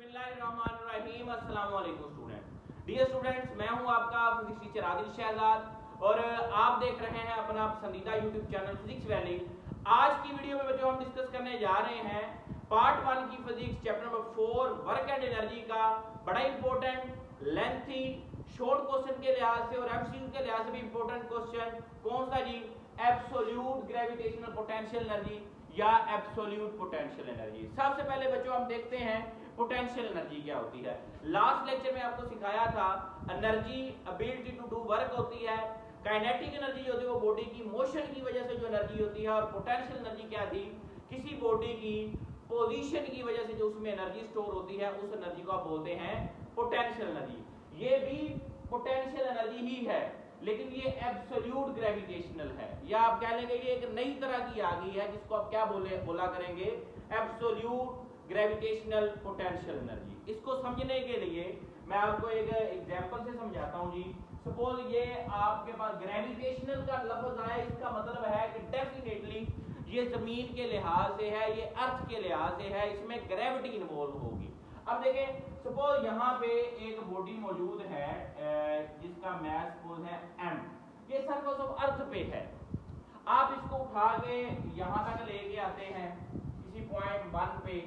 बिस्मिल्लाहिर्रहमानिर्रहीम। अस्सलाम वालेकुम स्टूडेंट। डियर स्टूडेंट्स, मैं हूं आपका फिजिक्स टीचर आदिल शहजाद और आप देख रहे हैं अपना पसंदीदा यूट्यूब चैनल फिजिक्स वैली। आज की वीडियो में बच्चों हम डिस्कस करने जा रहे हैं पार्ट 1 की physics chapter number 4 work and energy का बड़ा इंपॉर्टेंट लेंथी शॉर्ट क्वेश्चन के लिहाज से और एमसीक्यू के लिहाज से भी इंपॉर्टेंट क्वेश्चन कौन सा जी, एब्सोल्यूट ग्रेविटेशनल पोटेंशियल एनर्जी या एब्सोल्यूट पोटेंशियल एनर्जी। सबसे पहले बच्चों हम देखते हैं पोटेंशियल एनर्जी क्या होती है। लास्ट लेक्चर में आपको सिखाया था energy ability to do work होती है, काइनेटिक एनर्जी होती है वो बॉडी की मोशन की वजह से जो एनर्जी होती है, और पोटेंशियल एनर्जी क्या थी, किसी बॉडी की पोजीशन की वजह से जो उसमें एनर्जी स्टोर होती है उस एनर्जी को आप बोलते हैं पोटेंशियल एनर्जी। ये भी पोटेंशियल एनर्जी ही है लेकिन ये एब्सोल्यूट ग्रेविटेशनल है, या आप कह लेंगे ये एक नई तरह की आ गई है जिसको आप क्या बोला करेंगे, एब्सोल्यूट ग्रेविटेशनल पोटेंशियल एनर्जी। इसको समझने के लिए मैं आपको एक एग्जांपल से समझाता हूं जी। सपोज ये आपके पास ग्रेविटेशनल का लफ्ज आया, इसका मतलब है कि डेफिनेटली ये जमीन के लिहाज से है, ये अर्थ के लिहाज से है, इसमें ग्रेविटी इन्वॉल्व होगी। अब देखें, सपोज यहाँ पे एक बॉडी मौजूद है जिसका मास सपोज है m, ये सरफेस ऑफ अर्थ पे है। आप इसको उठा के यहाँ तक लेके आते हैं किसी पॉइंट 1 पे,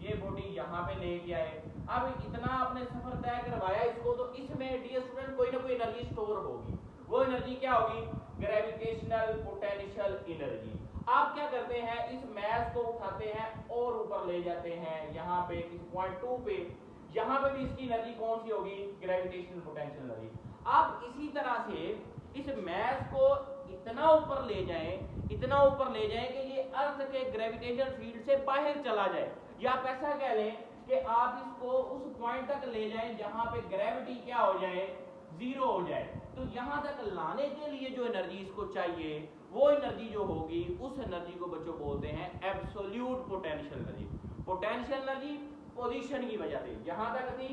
ये बॉडी यहाँ पे लेके आए। अब इतना आपने सफर तय करवाया इसको, तो इसमें डियर स्टूडेंट कोई ना कोई एनर्जी स्टोर होगी। वो एनर्जी क्या होगी, ग्रेविटेशनल पोटेंशियल एनर्जी। आप क्या करते हैं, इस मास को उठाते हैं और ऊपर ले जाते हैं यहाँ पे किसी पॉइंट 2 पे, यहाँ पे भी इसकी एनर्जी कौन सी होगी, ग्रेविटेशनल पोटेंशियल एनर्जी। आप इसी तरह से इस मास को इतना ऊपर ले जाएं, इतना ऊपर ले जाएं कि ये अर्थ के ग्रेविटेशनल फील्ड से बाहर चला जाए, या आप ऐसा कह लें कि आप इसको उस पॉइंट तक ले जाएं जहां पे ग्रेविटी क्या हो जाए, जीरो हो जाए। तो यहां तक लाने के लिए जो एनर्जी इसको चाहिए वो एनर्जी जो होगी उस एनर्जी को बच्चों बोलते हैं absolute potential energy. Potential energy position की वजह से यहां तक थी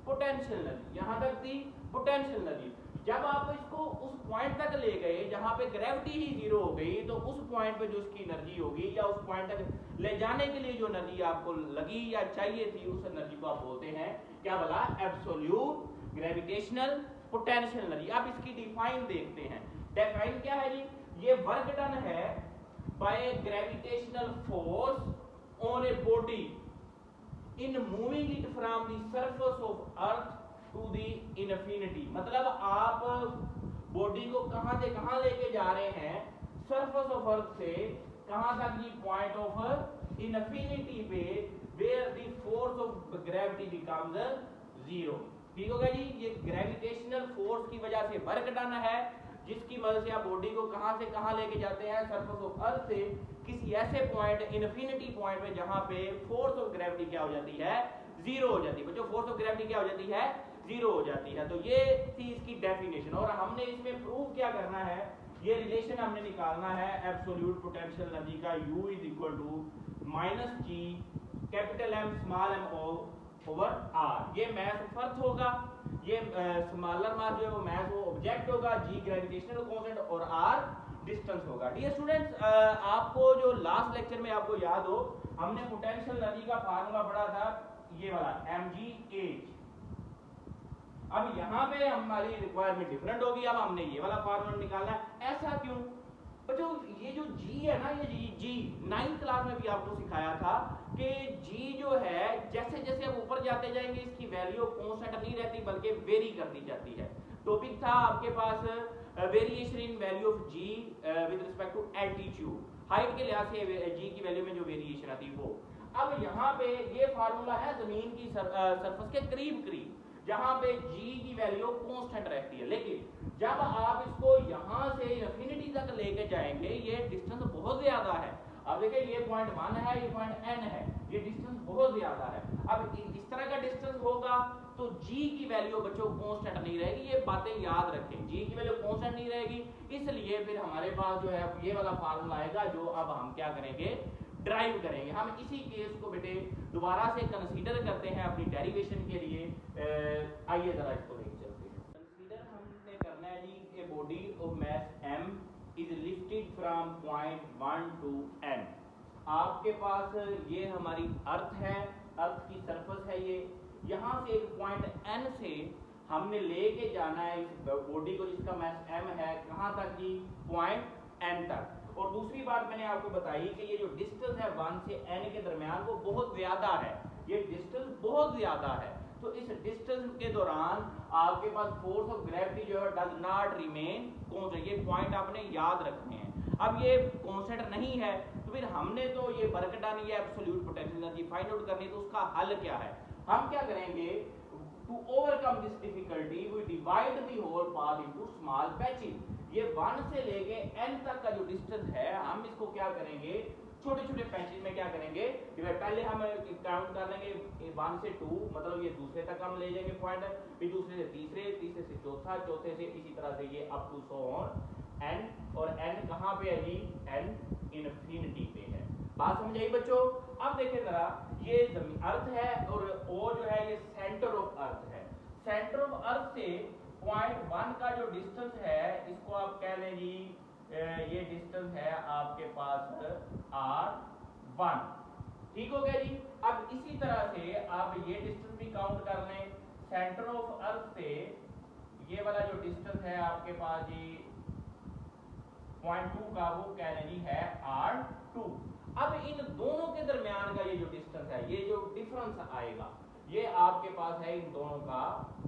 पोटेंशियल एनर्जी, यहां तक थी पोटेंशियल एनर्जी। जब आप इसको उस पॉइंट तक ले गए जहां पे ग्रेविटी ही जीरो हो गई, तो उस पॉइंट पे जो उसकी एनर्जी होगी या उस पॉइंट तक ले जाने के लिए जो एनर्जी आपको लगी या चाहिए थी उस एनर्जी को आप बोलते हैं क्या बोला, एब्सोल्यूट ग्रेविटेशनल पोटेंशियल एनर्जी। आप इसकी डिफाइन देखते हैं। डिफाइन क्या है जी, ये वर्क डन है by gravitational force on a body in moving it from the surface of earth to the infinity. मतलब आप बॉडी को कहां से कहां लेके जा रहे हैं, सरफेस ऑफ अर्थ से कहां तक, ये पॉइंट ऑफ इनफिनिटी पे, where the force of gravity becomes zero. ठीक होगा जी, ये ग्रेविटेशनल फोर्स की वजह से वर्क डन है जिसकी मदद से आप बॉडी को कहां से कहां लेके जाते हैं, सरफेस ऑफ अर्थ से किसी ऐसे पॉइंट, इनफिनिटी पॉइंट पे जहां पे फोर्स ऑफ ग्रेविटी क्या हो जाती है, जीरो हो जाती है। बच्चों फोर्स ऑफ ग्रेविटी क्या हो जाती है, जीरो हो जाती है। तो ये थी इसकी डेफिनेशन, और हमने इसमें प्रूव क्या करना है, ये रिलेशन हमने निकालना है एब्सोल्यूट पोटेंशियल एनर्जी का, U is equal to minus G capital M small m over r। ये मास ऑफ अर्थ होगा, ये स्मॉलर मास जो है वो मास वो ऑब्जेक्ट होगा, g ग्रेविटेशनल कांस्टेंट और r डिस्टेंस होगा। डियर स्टूडेंट्स, आपको जो लास्ट लेक्चर में आपको याद हो हमने पोटेंशियल एनर्जी का फार्मूला पढ़ा था, ये वाला mgh। अब यहाँ पे हमारी रिक्वायरमेंट डिफरेंट होगी, अब हमने ये वाला फार्मूला निकालना है। ऐसा क्यों बच्चों, ये जो G है ना, ये G 9th क्लास में भी आपको सिखाया था कि G जो है जैसे जैसे आप ऊपर जाते जाएंगे इसकी वैल्यू कांस्टेंट नहीं रहती बल्कि वेरी करती जाती है। टॉपिक था आपके पास variation in value of G with respect to altitude, height के लिहाज से G की वैल्यू में जो वेरिएशन आती है वो। अब यहाँ पे ये फार्मूला है जमीन की सरफेस के करीब करीब जहां पे G की वैल्यू कांस्टेंट रहती है, लेकिन जब आप इसको यहां से इंफिनिटी तक लेके जाएंगे ये डिस्टेंस बहुत ज्यादा है। अब देखिए ये पॉइंट 1 है, ये पॉइंट n है, ये डिस्टेंस बहुत ज्यादा है। अब इस तरह का डिस्टेंस होगा तो G की वैल्यू बच्चों कांस्टेंट नहीं रहेगी, ये बातें याद रखें, G की वैल्यू कांस्टेंट नहीं रहेगी। इसलिए फिर हमारे पास जो है ये वाला फार्मूला आएगा जो अब हम क्या करेंगे, ड्राइव करेंगे। हम इसी केस को बेटे दोबारा से कंसीडर करते हैं अपनी डेरिवेशन के लिए। आइए जरा इसको लेके चलते हैं। कंसीडर हमने करना है जी, a body of mass m is lifted from point 1 to n। आपके पास ये हमारी अर्थ है अर्थ की सरफेस है ये, यहाँ से एक पॉइंट n से हमने लेके जाना है इस बॉडी को जिसका मास m है, कहाँ तक जी, पॉइंट n तक। और दूसरी बात मैंने आपको बताई कि ये जो डिस्टेंस है 1 से n के दरमियान वो बहुत ज्यादा है, ये डिस्टेंस बहुत ज्यादा है। तो इस डिस्टेंस के दौरान आपके पास फोर्स ऑफ ग्रेविटी जो है डज नॉट रिमेन कांस्टेंट, ये पॉइंट आपने याद रखने हैं। अब ये कांस्टेंट नहीं है तो फिर हमने तो ये वर्क डन या absolute potential energy find out करनी, तो उसका हल क्या है, हम क्या करेंगे, to overcome this difficulty we divide the whole path into small patches. ये 1 से लेके n तक का जो डिस्टेंस है हम इसको क्या करेंगे, छोटे छोटे पैचेस में क्या करेंगे, पहले हम काउंट कर लेंगे 1 से 2, मतलब ये दूसरे तक हम ले जाएंगे पॉइंट, फिर दूसरे से तीसरे, तीसरे से चौथा, चौथे से इसी तरह से ये up to so on n, और n कहाँ पे है जी, n इनफिनिटी पे है। बात समझ आई बच्चों। अब देखें जरा, ये अर्थ है और O जो है ये सेंटर ऑफ अर्थ है। सेंटर ऑफ अर्थ से पॉइंट 1 का जो डिस्टेंस है इसको आप कह लें जी, ये डिस्टेंस है आपके पास r1, ठीक हो गया जी। अब इसी तरह से आप ये डिस्टेंस भी काउंट कर लें, सेंटर ऑफ अर्थ से ये वाला जो डिस्टेंस है आपके पास जी पॉइंट 2 का, वो कह लें जी है r2। अब इन दोनों के दरमियान का ये जो डिस्टेंस है, ये जो डिफरेंस आएगा, ये आपके पास है इन दोनों का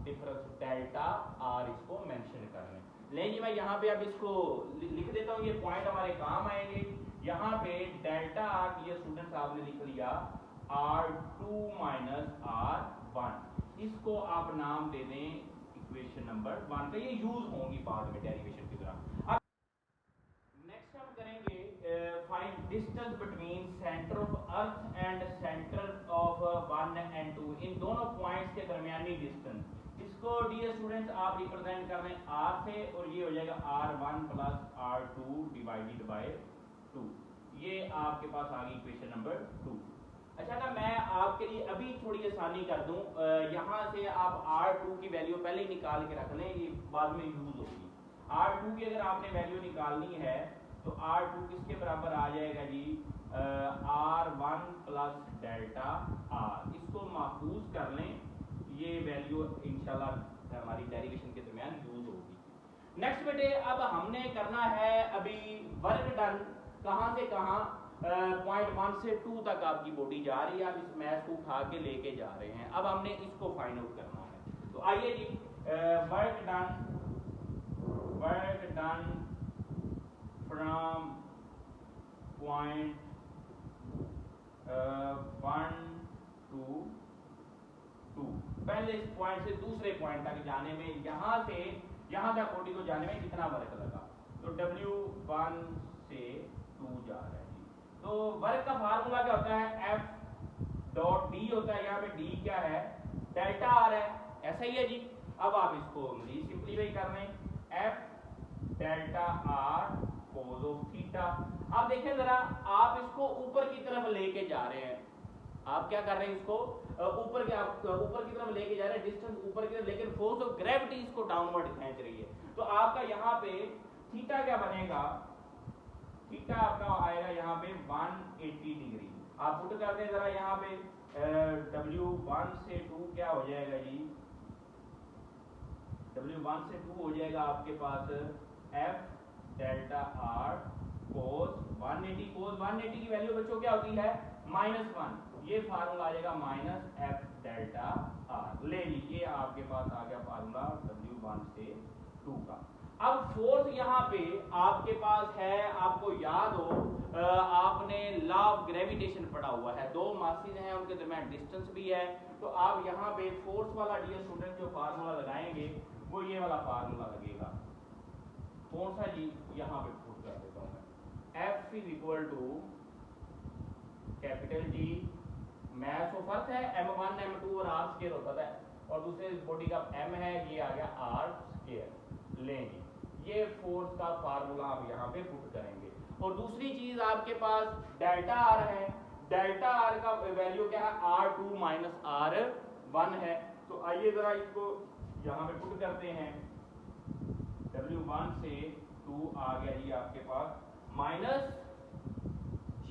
डिफरेंस डेल्टा r, इसको मेंशन कर लें। लेकिन जी मैं यहाँ पे अब इसको लिख देता हूँ, ये पॉइंट हमारे काम आएंगे। यहाँ पे डेल्टा r, ये स्टूडेंट्स आपने लिख लिया r2 माइनस r1, इसको आप नाम दे दें इक्वेशन नंबर 1 पे, ये यूज होंगी बाद में डेरिवेशन की तरह। अब नेक्स्ट हम करेंगे find distance between centre of earth and centre of 1 and 2, इन दोनों पॉइंट्स के दरमियानी डिस्टेंस। इसको डियर स्टूडेंट्स आप रिप्रेजेंट कर रहे हैं r से, और ये हो जाएगा r1 plus r2 divided by 2, ये आपके पास आ गई इक्वेशन नंबर 2। अच्छा ना, मैं आपके लिए अभी थोड़ी आसानी कर दूं, यहाँ से आप r2 की वैल्यू पहले ही निकाल के रख लें, ये बाद में यूज होगी। r2 की अगर आपने वैल्यू निकालनी है तो r2 किसके बराबर आ जाएगा जी, r1 प्लस डेल्टा r, इसको महफूज कर लें, ये वैल्यू इंशाल्लाह हमारी डेरिवेशन के दरमियान यूज होगी। नेक्स्ट बेटे, अब हमने करना है अभी वर्क डन, कहाँ से कहाँ, पॉइंट 1 से 2 तक आपकी बॉडी जा रही है, आप इस मैथ को उठा के लेके जा रहे हैं। अब हमने इसको फाइंड आउट करना है, तो आइए जी, work done from point 1 to 2, पहले इस पॉइंट से दूसरे पॉइंट तक जाने में, यहाँ से यहाँ तक बॉडी को जाने में कितना वर्क लगा, तो W1 से 2 जा रहा है जी। तो वर्क का फार्मूला क्या होता है, F डॉट D होता है, यहाँ पे D क्या है, डेल्टा R है, ऐसा ही है जी। अब आप इसको सिंपलीफाई कर लें, F delta R cos of theta. अब देखें जरा, आप इसको ऊपर की तरफ लेके जा रहे हैं, आप क्या कर रहे हैं, इसको ऊपर की तरफ लेके जा रहे हैं, डिस्टेंस ऊपर की तरफ, लेकिन फोर्स ऑफ ग्रेविटी इसको डाउनवर्ड खींच रही है। तो आपका यहाँ पे थीटा क्या बनेगा, थीटा आपका आएगा यहाँ पे 180 डिग्री। आप पुट करते हैं जरा यहाँ पे, W1 से 2 क्या हो जाएगा जी, W1 से 2 हो जाएगा आपके पास F delta R cos 180, cos 180 की वैल्यू बच्चों क्या होती है, -1, ये फार्मूला आ जाएगा माइनस F डेल्टा R। ले लीजिए, आपके पास आ गया फार्मूला W1 से 2 का। अब फोर्स यहाँ पे आपके पास है, आपको याद हो आपने लॉ ऑफ ग्रेविटेशन पढ़ा हुआ है, दो मासेस हैं उनके दरमियान डिस्टेंस भी है, तो आप यहाँ पे फोर्स वाला डियर स्टूडेंट जो फार्मूला लगाएंगे वो ये वाला फार्मूला लगेगा, कौन सा जी, यहाँ पे पुट कर देता हूँ मैं, F is equal to capital G, mass of earth है m1 m2 और r स्क्वायर होता था, और दूसरे बॉडी का m है, ये आ गया r स्क्वायर। लेंगे ये फोर्स का फार्मूला आप यहाँ पे पुट करेंगे। और दूसरी चीज आपके पास डेल्टा R है, डेल्टा R का वैल्यू क्या है, R2 माइनस R1 है। तो आइए जरा इसको यहाँ पे पुट करते हैं, W1 से 2 आ गया जी आपके पास minus G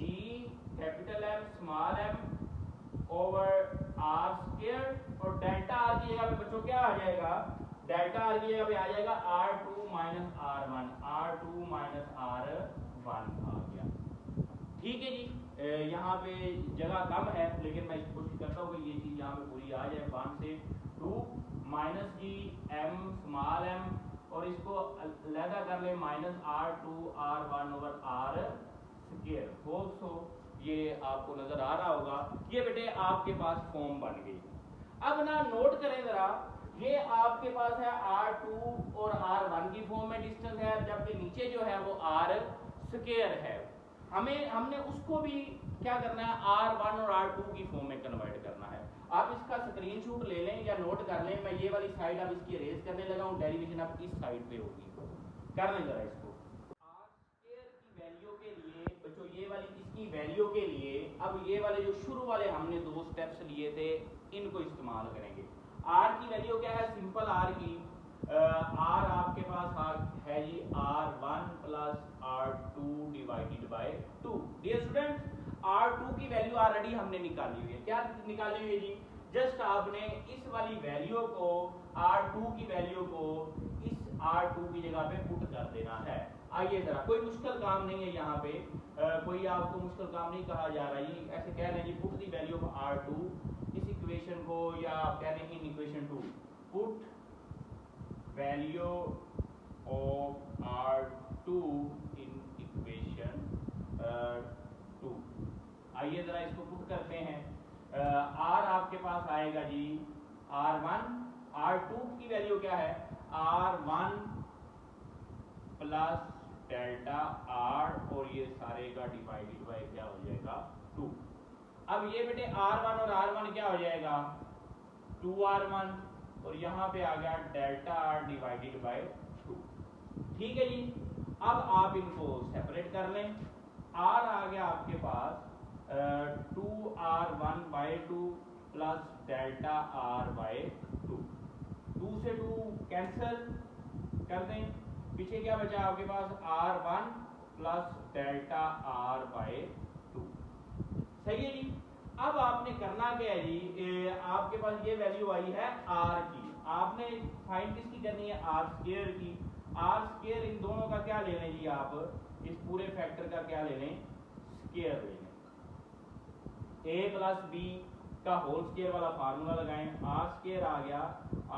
capital M small m over r square और डेल्टा आर की जगह पे बच्चों क्या आ जाएगा, डेल्टा आर की जगह पे आ जाएगा R2 minus R1, R2 minus R1 आ गया। ठीक है जी, यहाँ पे जगह कम है लेकिन मैं कोशिश करता हूँ कि ये चीज यहाँ पे पूरी आ जाए। 1 से 2 माइनस जी m स्मॉल m और इसको अलहदा कर ले minus R2 R1 over R square. Hope so ये आपको नजर आ रहा होगा। ये बेटे आपके पास फॉर्म बन गई। अब ना नोट करें जरा, ये आपके पास है R2 और R1 की फॉर्म में डिस्टेंस है, जबकि नीचे जो है वो R स्क्वायर है। हमने उसको भी क्या करना है, R1 और R2 की फॉर्म में कन्वर्ट करना है। आप इसका स्क्रीनशॉट ले लें या नोट कर लें। मैं ये वाली साइड अब इसकी अरेज करने लगा हूँ, डेरिवेशन अब इस साइड पे होगी। कर लें जरा इसको। R स्क्वायर की वैल्यू के लिए बच्चों, ये वाली इसकी वैल्यू के लिए अब ये वाले जो शुरू वाले हमने 2 स्टेप्स लिए थे इनको इस्तेमाल करेंगे। R की वैल्यू क्या है, सिंपल R की R आपके पास है जी R1 plus R2 divided by 2। Dear students, R2 की वैल्यू ऑलरेडी हमने निकाली हुई है। क्या निकाली हुई है जी, जस्ट आपने इस वाली वैल्यू को R2 की वैल्यू को इस R2 की जगह पे पुट कर देना है। आइए जरा, कोई मुश्किल काम नहीं है यहाँ पे, कोई आपको मुश्किल काम नहीं कहा जा रहा है। ऐसे कह रहे हैं जी put the value of R2, इस इक्वेशन को, या आप कह रहे हैं in equation 2 put value of R2 in equation 2। आइए जरा इसको पुट करते हैं। R आपके पास आएगा जी R1, R2 की वैल्यू क्या है R1 प्लस डेल्टा R और ये सारे का डिवाइडेड बाय क्या हो जाएगा 2। अब ये बेटे R1 और R1 क्या हो जाएगा 2R1 और यहाँ पे आ गया डेल्टा R डिवाइडेड बाय 2। ठीक है जी, अब आप इनको सेपरेट कर लें। R आ गया आपके पास 2R1 by 2 plus delta R by 2। 2 से 2 कैंसिल कर दें, पीछे क्या बचा आपके पास R1 plus delta R by 2। सही है जी। अब आपने करना क्या है जी, आपके पास ये वैल्यू आई है R की, आपने फाइंड किसकी करनी है R स्क्वायर की। R स्क्वायर इन दोनों का क्या ले लें जी, आप इस पूरे फैक्टर का क्या ले लें, स्क्वायर ले लें। a प्लस b का होल स्क्वायर वाला फार्मूला लगाएं। R स्क्वायर आ गया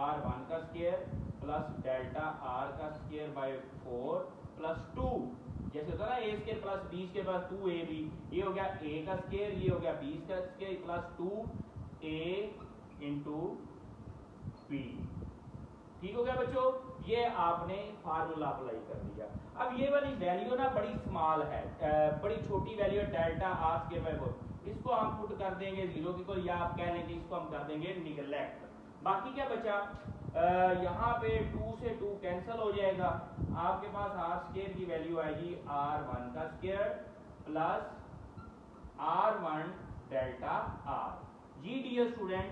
R1 का स्क्वायर प्लस डेल्टा R का स्क्वायर बाय 4 प्लस 2, जैसे होता है ना a square plus b square plus 2ab, ये हो गया a का स्क्वायर, ये हो गया b का square plus 2a into b। ठीक हो गया बच्चों, ये आपने फार्मूला अप्लाई कर दिया। अब ये वाली वैल्यू ना बड़ी स्मॉल है, बड़ी छोटी वैल्यू है डेल्टा R स्क्वायर बाय 4, इसको हम पुट कर देंगे 0 की, या आप कह लें कि इसको हम कर देंगे निगलेक्ट। बाकी क्या बचा, यहाँ पे 2 से 2 कैंसिल हो जाएगा। आपके पास R स्क्वायर की वैल्यू आएगी R1 का square plus R1 delta R। जी डियर स्टूडेंट,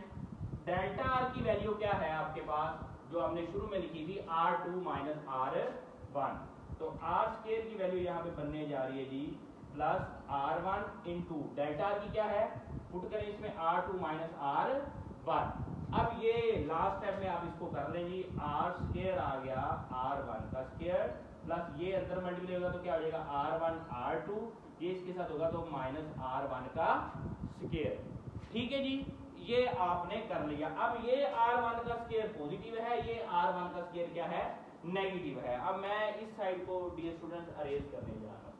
डेल्टा R की वैल्यू क्या है आपके पास, जो हमने शुरू में लिखी थी R2 माइनस R1, तो R स्क्वायर की वैल्यू यहाँ पे बनने जा रही है जी plus R1 into delta R की क्या है, पुट करें इसमें R2 माइनस R1। अब ये लास्ट स्टेप में आप इसको कर लेंगे, R स्क्वायर आ गया R1 का स्क्वायर प्लस ये अंदर मल्टीप्लाई होगा तो क्या हो जाएगा R1 R2, ये इसके साथ होगा तो माइनस R1 का स्क्वायर। ठीक है जी, ये आपने कर लिया। अब ये R1 का स्क्वायर पॉजिटिव है, ये R1 का स्क्वायर क्या है, नेगेटिव है। अब मैं इस साइड को डियर स्टूडेंट्स अरेंज करने जा रहा हूं,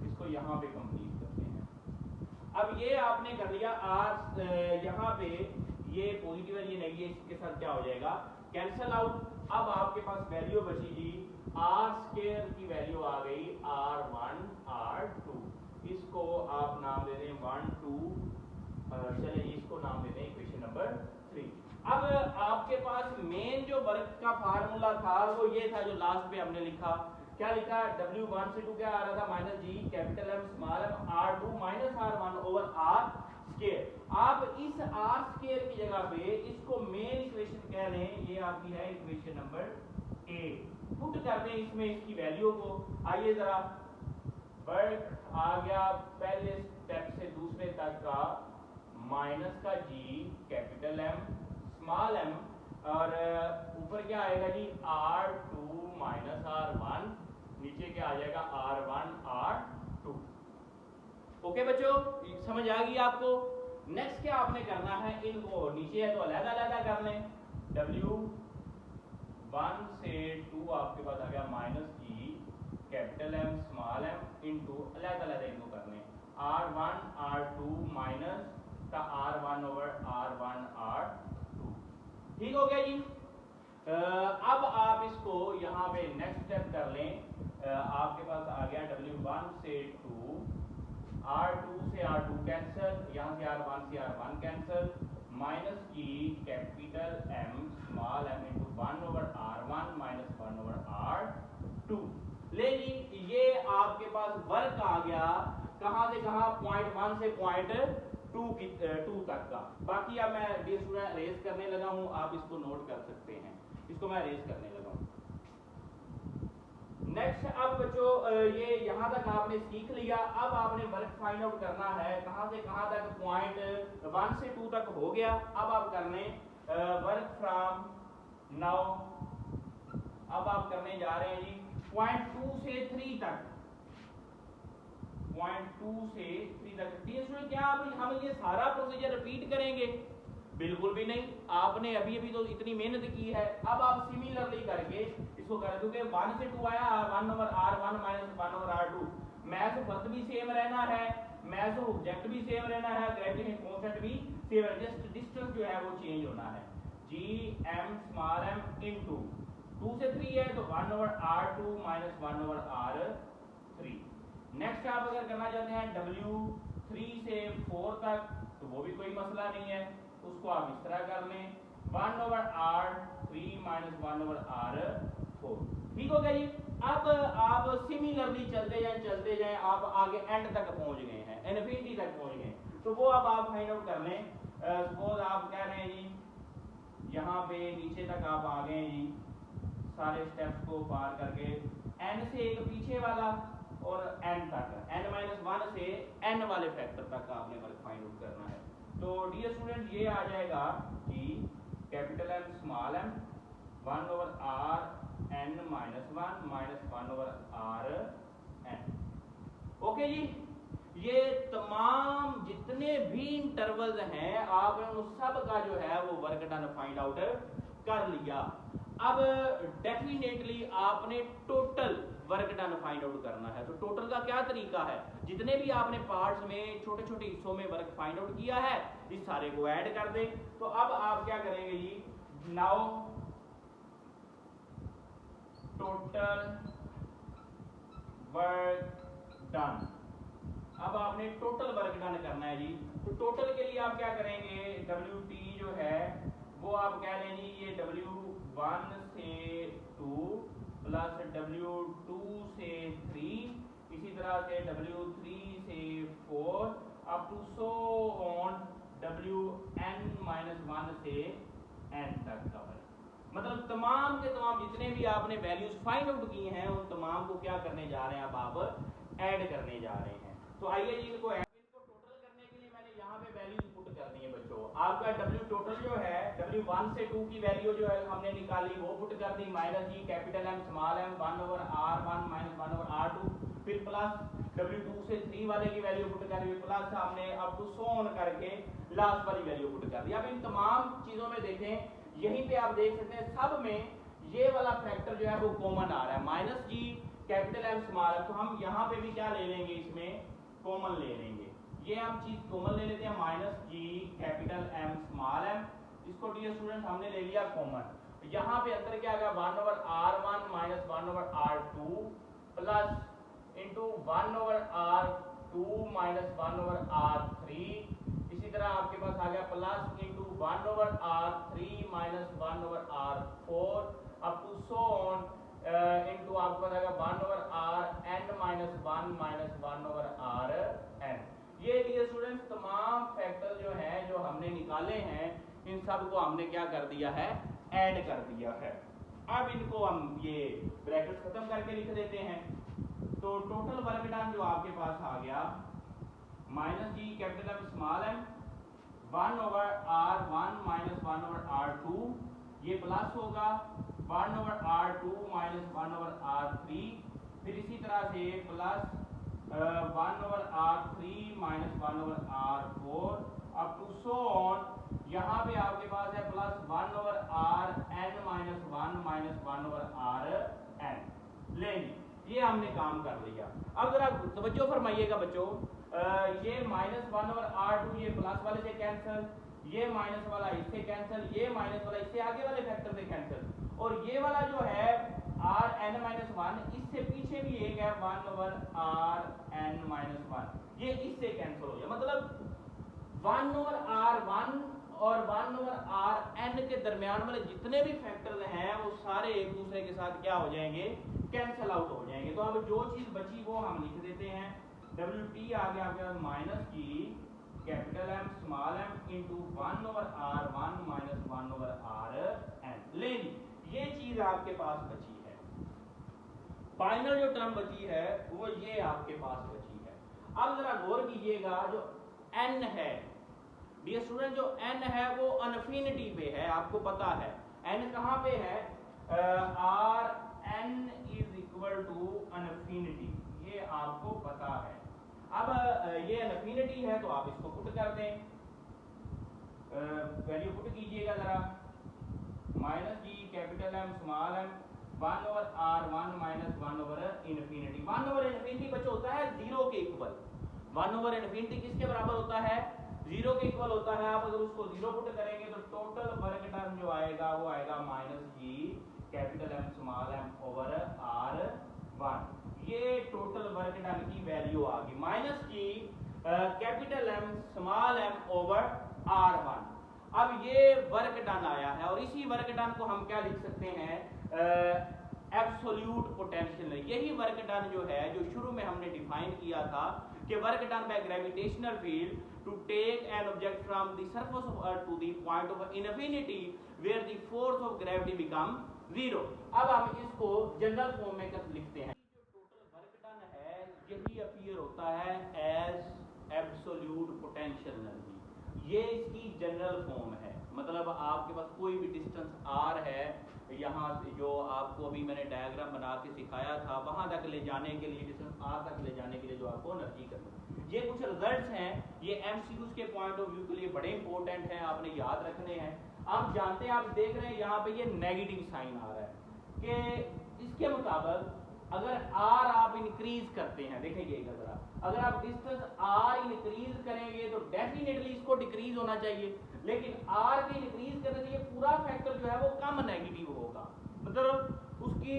इसको यहां पे कंप्लीट करते हैं। अब ये आपने कर लिया R, यहाँ पे ये पॉजिटिव है ये नेगेटिव, इसके साथ क्या हो जाएगा कैंसिल आउट। अब आपके पास वैल्यू बची जी R स्क्वायर की वैल्यू आ गई R1 R2, इसको आप नाम दे दें 1 2, चलिए इसको नाम दे दें इक्वेशन नंबर 3। अब आपके पास मेन जो वर्क का फार्मूला था वो ये था जो लास्ट पे हमने लिखा, क्या लिखा, W1 से 2 क्या आ रहा था minus G capital M small m R2 minus R1 over R square. आप इस R स्क्वायर की जगह पे इसको मेन इक्वेशन कह लें, ये आपकी है इक्वेशन नंबर 8, पुट कर दें इसमें इसकी वैल्यू को। आइए जरा वर्क आ गया पहले स्टेप से दूसरे तक का माइनस का जी कैपिटल एम स्मॉल एम और ऊपर क्या आएगा जी R2 माइनस R1, नीचे क्या आ जाएगा R1 R2। ओके बच्चों, समझ आ गई आपको। नेक्स्ट क्या आपने करना है, इनको नीचे है तो अलग-अलग कर लें। W1 से 2 आपके पास आ गया minus G capital M small m into अलग-अलग इनको कर लें R1 R2 माइनस का R1 ओवर R1 R2। ठीक हो गया जी। अब आप इसको यहाँ पे नेक्स्ट स्टेप कर लें। आपके पास आ गया W1 से 2, R2 से R2 कैंसिल, यहाँ से R1 से R1 कैंसिल, माइनस की capital M small m into 1 over R1 minus 1 over R2। ले जी, ये आपके पास वर्क आ गया कहाँ से कहाँ, पॉइंट 1 से पॉइंट 2 तक का। बाकी अब मैं डियर स्टूडेंट अरेज करने लगा हूँ, आप इसको नोट कर सकते हैं। इसको मैं अरेज करने लगा हूँ। नेक्स्ट अब बच्चों ये यहाँ तक आपने सीख लिया। अब आपने वर्क फाइंड आउट करना है कहाँ से कहाँ तक, पॉइंट 1 से 2 तक हो गया। अब आप करने वर्क फ्रॉम नाउ, अब आप करने जा रहे हैं जी पॉइंट 2 से 3 तक, पॉइंट 2 से 3 तक। क्या हम ये सारा प्रोसीजर रिपीट करेंगे? बिल्कुल भी नहीं। आपने अभी अभी तो इतनी मेहनत की है, अब आप सिमिलरली करके इसको कर दोगे। 1 से 2 आया, 1 over R1 minus 1 over R2। Math पद भी सेम रहना है, मैथ ऑब्जेक्ट भी सेम रहना है, ग्रेविटेशन कांस्टेंट भी सेम है, जस्ट डिस्टेंस जो है वो चेंज होना है। जी m स्मॉल m इनटू 2 से 3 है तो 1 over R2 minus 1 over R3। Next आप अगर करना चाहते हैं W3 से 4 तक तो वो भी कोई मसला नहीं है, उसको आप इस तरह कर लें 1 over R3 minus 1 over R4। ठीक हो गया जी। अब आप सिमिलरली चलते जाएं आप आगे एंड तक पहुंच गए हैं, इनफिनिटी तक पहुंच गए। तो वो अब आप फाइंड आउट कर लें। सपोज आप कह रहे हैं जी यहाँ पे नीचे तक आप आ गए जी, सारे स्टेप्स को पार करके n से एक पीछे वाला और n तक, n-1 से n वाले फैक्टर तक आपने वर्क फाइंड आउट करना है। तो डियर स्टूडेंट ये आ जाएगा कि capital M small m 1 over R n minus 1 minus 1 over R n। Okay जी, ये तमाम जितने भी इंटरवल्स हैं आपने उन सब का जो है वो वर्क डन फाइंड आउट कर लिया। अब डेफिनेटली आपने total work done find out करना है। तो टोटल का क्या तरीका है, जितने भी आपने पार्ट्स में छोटे छोटे हिस्सों में वर्क फाइंड आउट किया है इस सारे को ऐड कर दें। तो अब आप क्या करेंगे जी, नाउ टोटल वर्क डन। अब आपने टोटल वर्क डन करना है जी। तो टोटल के लिए आप क्या करेंगे, WT जो है वो आप कह लें जी ये W1 से 2 प्लस W2 से 3, इसी तरह से W3 से 4 up to so on Wn-1 से n तक का वर्क। मतलब तमाम के तमाम जितने भी आपने वैल्यूज फाइंड आउट की हैं उन तमाम को क्या करने जा रहे हैं, अब आप ऐड करने जा रहे हैं। तो आइए जी इनको टोटल करने के लिए मैंने यहाँ पे वैल्यूज पुट कर दी है बच्चों। आपका W टोटल जो है W1 से 2 की वैल्यू जो है हमने निकाली वो पुट कर दी, minus G capital M small m 1 over R1 minus 1 over R2, फिर प्लस W2 से 3 वाले की वैल्यू पुट कर दी, प्लस हमने अप टू सो ऑन करके लास्ट वाली वैल्यू पुट कर दी। अब इन तमाम चीजों में देखें, यहीं पे आप देख सकते हैं सब में ये वाला फैक्टर जो है वो कॉमन आ रहा है, minus G capital M small m। तो हम यहाँ पे भी क्या ले लेंगे, इसमें कॉमन ले लेंगे, ये हम चीज कॉमन ले लेते हैं, minus G capital M small m। इसको डियर स्टूडेंट हमने ले लिया कॉमन। यहाँ पे अंदर क्या आएगा 1 over R1 minus 1 over R2 plus into 1 over R2 minus 1 over R3। इसी तरह आपके पास आ गया plus into 1 over R3 minus 1 over R4 up to so on into आपके पास आएगा 1 over Rn minus 1 minus 1 over Rn। ये डियर स्टूडेंट्स तमाम फैक्टर जो हैं जो हमने निकाले हैं इन सब को हमने क्या कर दिया है, ऐड कर दिया है। अब इनको हम ये ब्रैकेट्स खत्म करके लिख देते हैं। तो टोटल वर्क डन जो आपके पास आ गया minus G capital M small m 1/r1 minus 1/r2, ये प्लस होगा 1/r2 माइनस 1/r3, फिर इसी तरह से plus 1/r3 minus 1/r4 up to so on. यहाँ पे आपके पास है plus 1/rn minus 1 minus 1/rn। लेंगे ये हमने काम कर लिया। अब जरा तवज्जो फरमाइएगा बच्चों, ये माइनस 1/r2 ये प्लस वाले से कैंसिल, ये माइनस वाला इससे कैंसिल, ये माइनस वाला इससे आगे वाले फैक्टर से कैंसिल, और ये वाला जो है rn माइनस 1 इससे पीछे भी एक है 1/rn माइनस 1, ये इससे कैंसिल हो गया। मतलब 1/r1 और 1/rn के दरमियान वाले जितने भी फैक्टर्स हैं वो सारे एक दूसरे के साथ क्या हो जाएंगे, कैंसिल आउट हो जाएंगे। तो अब जो चीज बची वो हम लिख देते हैं, WT आ गया आपके पास minus G capital M small m into 1/r1 minus 1/rn। ले ये चीज आपके पास बची है। फाइनल जो टर्म बची है वो ये आपके पास बची है। अब जरा गौर कीजिएगा, जो n है डियर स्टूडेंट, जो n है वो अनफिनिटी पे है, आपको पता है n कहाँ पे है, rn इज इक्वल टू अनफिनिटी, ये आपको पता है। अब ये अनफिनिटी है तो आप इसको पुट कर दें, वैल्यू पुट कीजिएगा जरा, minus G capital M small m 1/r1 minus 1/इनफिनिटी। 1/इनफिनिटी बच्चों होता है 0 के इक्वल। 1/इनफिनिटी किसके बराबर होता है, 0 के इक्वल होता है। आप अगर उसको 0 पुट करेंगे तो टोटल वर्क टर्म जो आएगा वो आएगा minus G capital M small m over r1। ये टोटल वर्क डन की वैल्यू आ गई, minus G capital M small m over r1। अब ये वर्क डन आया है और इसी वर्क डन को हम क्या लिख सकते हैं, एब्सोल्यूट पोटेंशियल। यही वर्क डन जो है जो शुरू में हमने डिफाइन किया था कि work done by gravitational field to take an object from the surface of earth to the point of infinity where the force of gravity become 0। अब हम इसको जनरल फॉर्म में लिखते हैं। जो टोटल वर्क डन है यही अपीयर होता है एज एब्सोल्यूट पोटेंशियल एनर्जी, ये इसकी जनरल फॉर्म है। मतलब आपके पास कोई भी डिस्टेंस r है, यहाँ से जो आपको अभी मैंने डायग्राम बना के सिखाया था वहां तक ले जाने के लिए, डिस्टेंस r तक ले जाने के लिए जो आपको एनर्जी करनी, ये कुछ रिजल्ट्स हैं, ये एमसीक्यूज के पॉइंट ऑफ व्यू के लिए बड़े इंपॉर्टेंट हैं, आपने याद रखने हैं। आप जानते हैं, आप देख रहे हैं यहाँ पे ये नेगेटिव साइन आ रहा है कि इसके मुताबिक अगर r आप इंक्रीज करते हैं, देखिएगा जरा, अगर आप डिस्टेंस r इंक्रीज करेंगे तो डेफिनेटली इसको डिक्रीज होना चाहिए, लेकिन r के इंक्रीज करने से ये पूरा फैक्टर जो है वो कम नेगेटिव होगा, मतलब उसकी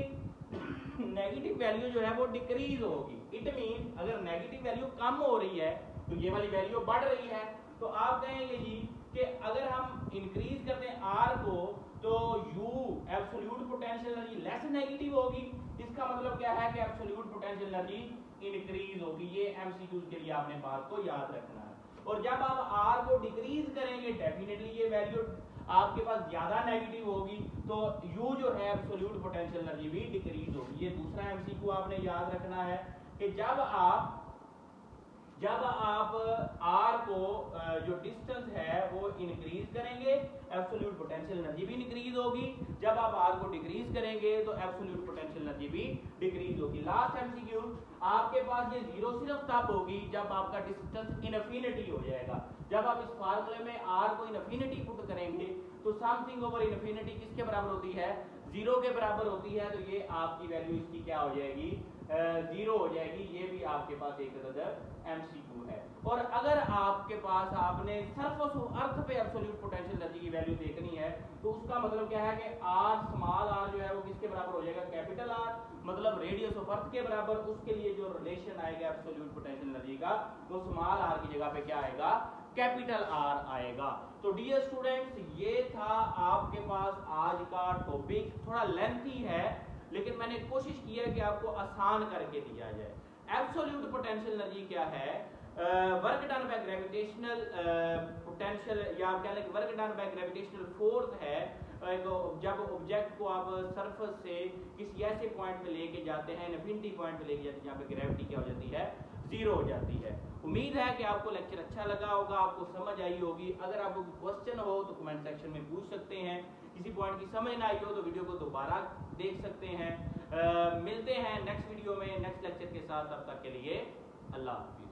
नेगेटिव वैल्यू जो है वो डिक्रीज होगी। इट मीन अगर नेगेटिव वैल्यू कम हो रही है तो ये वाली वैल्यू बढ़ रही है, तो आप कहेंगे जी कि अगर हम इंक्रीज करते हैं r को तो u absolute potential energy less negative होगी। इसका मतलब क्या है कि एब्सोल्यूट पोटेंशियल एनर्जी इंक्रीज होगी। ये एमसीक्यूज के लिए आपने बात को याद रखना है। और जब आप r को डिक्रीज करेंगे डेफिनेटली ये वैल्यू आपके पास ज्यादा नेगेटिव होगी, तो u जो है एब्सोल्यूट पोटेंशियल एनर्जी भी डिक्रीज होगी। ये दूसरा एमसीक्यू आपने याद रखना है कि जब आप r को जो डिस्टेंस है वो इंक्रीज करेंगे एब्सोल्यूट पोटेंशियल एनर्जी भी इंक्रीज होगी, जब आप r को डिक्रीज करेंगे तो एब्सोल्यूट पोटेंशियल एनर्जी भी डिक्रीज होगी। लास्ट एमसीक्यू, आपके पास ये 0 सिर्फ तब होगी जब आपका डिस्टेंस इनफिनिटी हो जाएगा। जब आप इस फार्मूले में r को इनफिनिटी पुट करेंगे तो समथिंग ओवर इनफिनिटी किसके बराबर होती है, 0 के बराबर होती है, तो ये आपकी वैल्यू इसकी क्या हो जाएगी, 0 हो जाएगी। ये भी आपके पास एक एमसीक्यू है। और अगर आपके पास आपने सरफेस ऑफ अर्थ पे एब्सोल्यूट पोटेंशियल एनर्जी की वैल्यू देखनी है तो उसका मतलब क्या है कि r स्मॉल r जो है वो किसके बराबर हो जाएगा, कैपिटल R, मतलब रेडियस ऑफ अर्थ के बराबर। उसके लिए जो रिलेशन आएगा एब्सोल्यूट पोटेंशियल एनर्जी का वो स्मॉल r की जगह पे क्या आएगा, कैपिटल R आएगा। तो डियर स्टूडेंट्स, ये था आपके पास आज का टॉपिक। थोड़ा लेंथी है लेकिन मैंने कोशिश की है कि आपको आसान करके दिया जाए। एब्सोल्यूट पोटेंशियल एनर्जी क्या है, work done by gravitational potential या आप कह लें work done by gravitational force है। जब ऑब्जेक्ट को आप सरफेस से किसी ऐसे पॉइंट पे लेके जाते हैं, इन्फिनिटी पॉइंट पे लेके जाते हैं जहाँ पे ग्रेविटी क्या हो जाती है, जीरो हो जाती है। उम्मीद है कि आपको लेक्चर अच्छा लगा होगा, आपको समझ आई होगी। अगर आपको क्वेश्चन हो तो कमेंट सेक्शन में पूछ सकते हैं। किसी पॉइंट की समझ ना आई हो तो वीडियो को दोबारा देख सकते हैं। मिलते हैं नेक्स्ट वीडियो में नेक्स्ट लेक्चर के साथ। तब तक के लिए अल्लाह हाफिज।